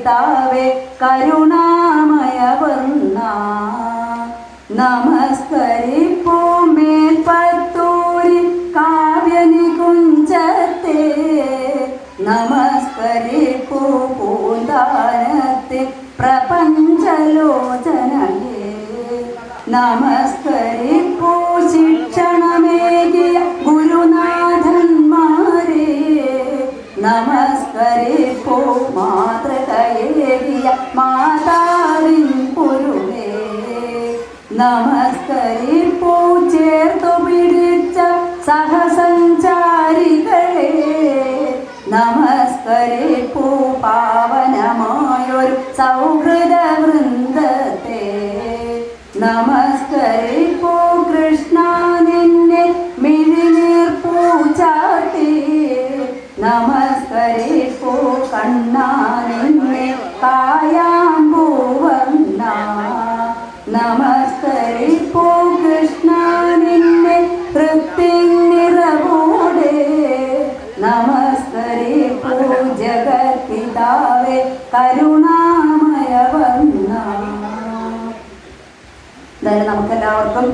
ജഗത്പിതാവേ കരുണാമയ വർണ്ണ നമസ്കരിപ്പൂ മേൽപ്പത്തൂരി കാവ്യനികുഞ്ചത്തെ നമസ്കരിപ്പൂ പൂന്താനത്തെ പ്രപഞ്ചലോചനയെ നമസ്കരിപ്പൂ ശിക്ഷണമേകിയ ഗുരുനാഥന്മാരെ നമസ്കരിപ്പൂ മാതൃകയേകിയ മാതാവിൻ പൊരുളേ നമസ്കരിപ്പൂ ചേർത്തു പിടിച്ച സഹസഞ്ചാരികളെ നമസ്കരിപ്പൂ പാവനമായൊരു സൗഹൃദ വൃന്ദത്തെ നമസ്കരിപ്പൂ കൃഷ്ണ നിന്നെ മിഴിനീർപ്പൂ ചാർത്തി നമസ്കരിപ്പൂ കണ്ണാ നിന്നെ കായാമ്പൂവർണ്ണ നമസ്കരിപ്പൂ കൃഷ്ണ നിന്നെ ഹൃത്തിനിറവൂടെ നമസ്കരിപ്പൂ ജഗത്പിതാവേ കരുണാമയ വർണ്ണ. എന്തായാലും നമുക്കെല്ലാവർക്കും